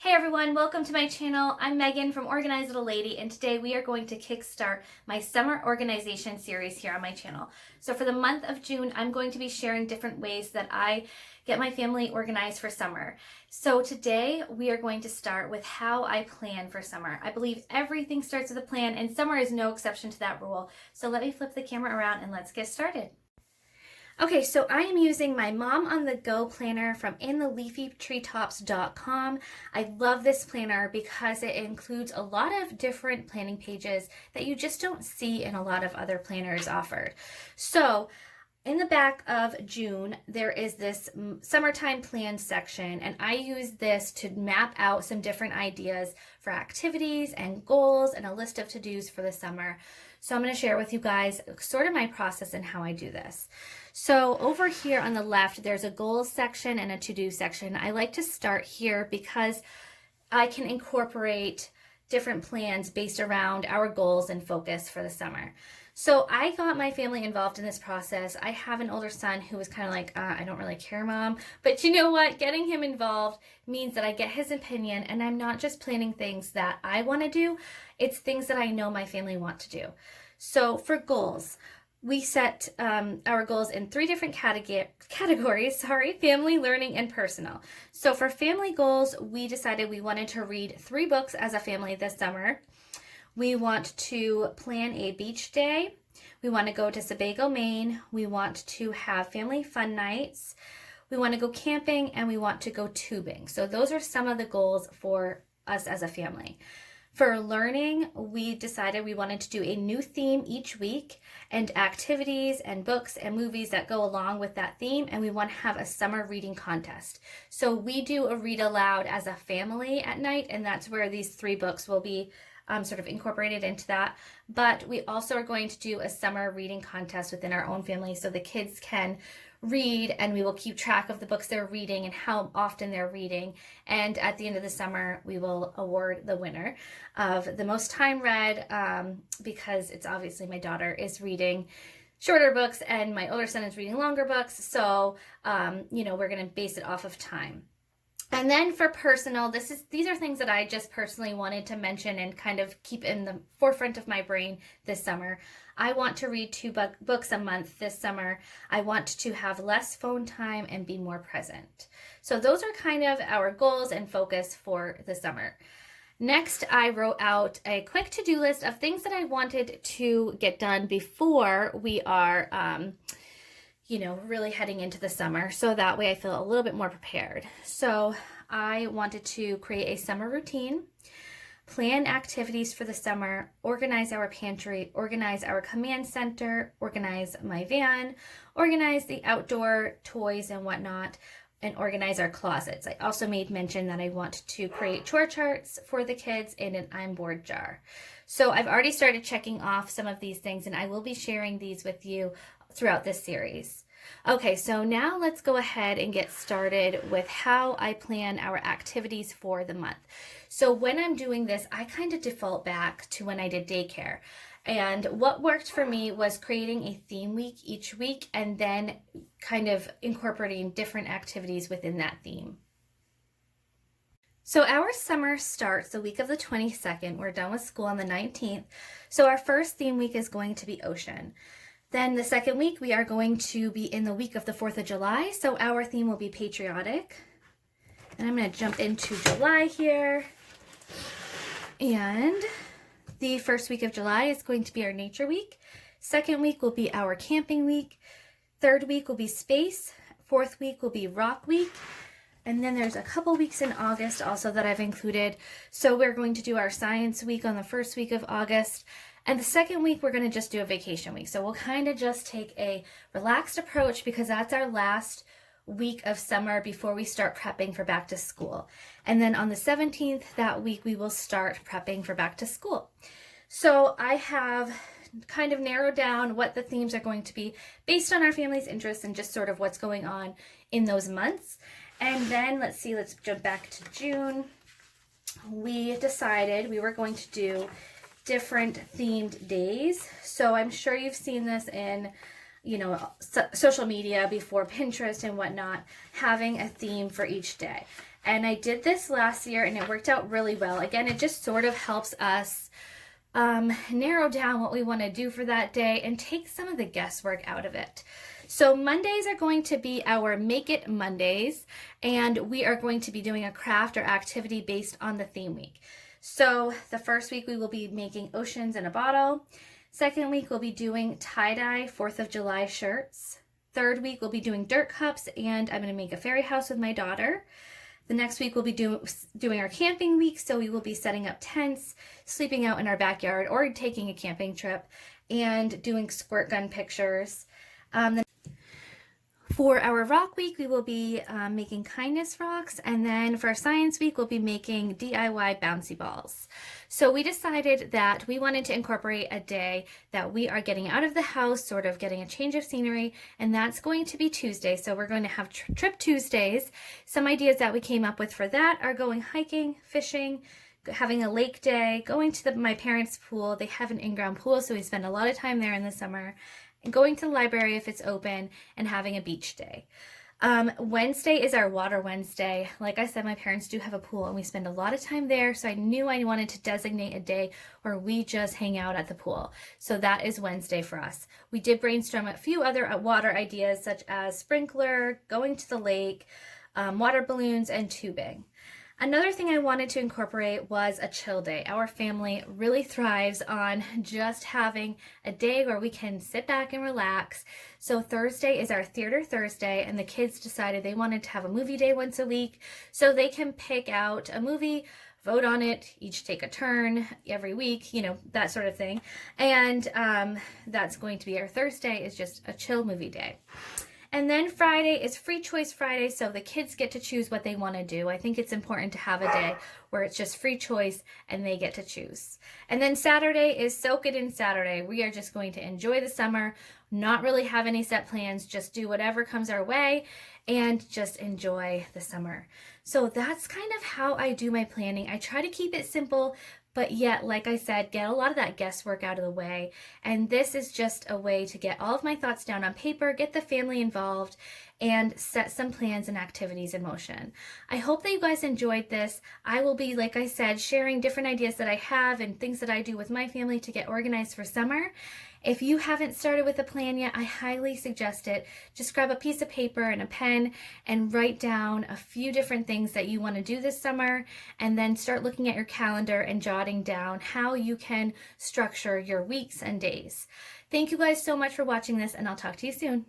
Hey everyone, welcome to my channel. I'm Megan from OrganizedLittleLady, and today we are going to kickstart my summer organization series here on my channel. So for the month of June, I'm going to be sharing different ways that I get my family organized for summer. So today we are going to start with how I plan for summer. I believe everything starts with a plan, and summer is no exception to that rule. So let me flip the camera around and let's get started. Okay, so I am using my Mom on the Go planner from intheleafytreetops.com. I love this planner because it includes a lot of different planning pages that you just don't see in a lot of other planners offered. So in the back of June, there is this summertime plan section, and I use this to map out some different ideas for activities and goals and a list of to-dos for the summer. So I'm going to share with you guys sort of my process and how I do this. So over here on the left, there's a goals section and a to-do section. I like to start here because I can incorporate different plans based around our goals and focus for the summer. So I got my family involved in this process. I have an older son who was kind of like, I don't really care, Mom. But you know what? Getting him involved means that I get his opinion, and I'm not just planning things that I want to do. It's things that I know my family want to do. So for goals, we set our goals in three different categories, family, learning, and personal. So for family goals, we decided we wanted to read 3 books as a family this summer. We want to plan a beach day. We want to go to Sebago, Maine. We want to have family fun nights. We want to go camping, and we want to go tubing. So those are some of the goals for us as a family. For learning, we decided we wanted to do a new theme each week and activities and books and movies that go along with that theme, and we want to have a summer reading contest. So we do a read aloud as a family at night, and that's where these 3 books will be sort of incorporated into that. But we also are going to do a summer reading contest within our own family so the kids can read, and we will keep track of the books they're reading and how often they're reading. And at the end of the summer, we will award the winner of the most time read, because it's obviously my daughter is reading shorter books and my older son is reading longer books. So, we're going to base it off of time. And then for personal, these are things that I just personally wanted to mention and kind of keep in the forefront of my brain this summer. I want to read 2 books a month this summer. I want to have less phone time and be more present. So those are kind of our goals and focus for the summer. Next, I wrote out a quick to-do list of things that I wanted to get done before we are really heading into the summer, so that way I feel a little bit more prepared. So I wanted to create a summer routine, plan activities for the summer, organize our pantry, organize our command center, organize my van, organize the outdoor toys and whatnot, and organize our closets. I also made mention that I want to create chore charts for the kids and an I'm bored jar. So I've already started checking off some of these things, and I will be sharing these with you throughout this series. Okay, so now let's go ahead and get started with how I plan our activities for the month. So when I'm doing this, I kind of default back to when I did daycare. And what worked for me was creating a theme week each week and then kind of incorporating different activities within that theme. So our summer starts the week of the 22nd. We're done with school on the 19th. So our first theme week is going to be ocean. Then the second week, we are going to be in the week of the 4th of July. So our theme will be patriotic. And I'm going to jump into July here. And the first week of July is going to be our nature week. Second week will be our camping week. Third week will be space. Fourth week will be rock week. And then there's a couple weeks in August also that I've included. So we're going to do our science week on the first week of August. And the second week, we're going to just do a vacation week. So we'll kind of just take a relaxed approach because that's our last week of summer before we start prepping for back to school. And then on the 17th, that week, we will start prepping for back to school. So I have kind of narrowed down what the themes are going to be based on our family's interests and just sort of what's going on in those months. And then let's jump back to June. We decided we were going to do different themed days. So I'm sure you've seen this in, social media before, Pinterest and whatnot, having a theme for each day. And I did this last year and it worked out really well. Again, it just sort of helps us narrow down what we want to do for that day and take some of the guesswork out of it. So Mondays are going to be our Make It Mondays, and we are going to be doing a craft or activity based on the theme week. So the first week we will be making oceans in a bottle. Second week we'll be doing tie-dye 4th of July shirts. Third week we'll be doing dirt cups, and I'm going to make a fairy house with my daughter. The next week we'll be doing our camping week, so we will be setting up tents, sleeping out in our backyard, or taking a camping trip, and doing squirt gun pictures. For our rock week, we will be making kindness rocks, and then for science week, we'll be making DIY bouncy balls. So we decided that we wanted to incorporate a day that we are getting out of the house, sort of getting a change of scenery, and that's going to be Tuesday. So we're going to have Trip Tuesdays. Some ideas that we came up with for that are going hiking, fishing, having a lake day, going to my parents' pool. They have an in-ground pool, so we spend a lot of time there in the summer. Going to the library if it's open, and having a beach day. Wednesday is our Water Wednesday. Like I said, my parents do have a pool and we spend a lot of time there, so I knew I wanted to designate a day where we just hang out at the pool. So that is Wednesday for us. We did brainstorm a few other water ideas, such as sprinkler, going to the lake, water balloons, and tubing. Another thing I wanted to incorporate was a chill day. Our family really thrives on just having a day where we can sit back and relax. So Thursday is our Theater Thursday, and the kids decided they wanted to have a movie day once a week so they can pick out a movie, vote on it, each take a turn every week, that sort of thing. And that's going to be our Thursday, is just a chill movie day. And then Friday is Free Choice Friday, so the kids get to choose what they want to do. I think it's important to have a day where it's just free choice and they get to choose. And then Saturday is Soak It In Saturday. We are just going to enjoy the summer, not really have any set plans, just do whatever comes our way and just enjoy the summer. So that's kind of how I do my planning. I try to keep it simple, but yet, like I said, get a lot of that guesswork out of the way. And this is just a way to get all of my thoughts down on paper, get the family involved, and set some plans and activities in motion. I hope that you guys enjoyed this. I will be, like I said, sharing different ideas that I have and things that I do with my family to get organized for summer. If you haven't started with a plan yet, I highly suggest it. Just grab a piece of paper and a pen and write down a few different things that you want to do this summer, and then start looking at your calendar and jotting down how you can structure your weeks and days. Thank you guys so much for watching this, and I'll talk to you soon.